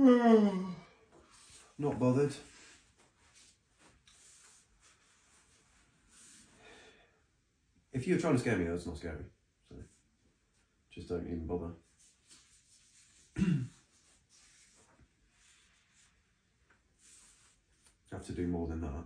Not bothered. If you're trying to scare me, that's not scary. So just don't even bother. Have to do more than that.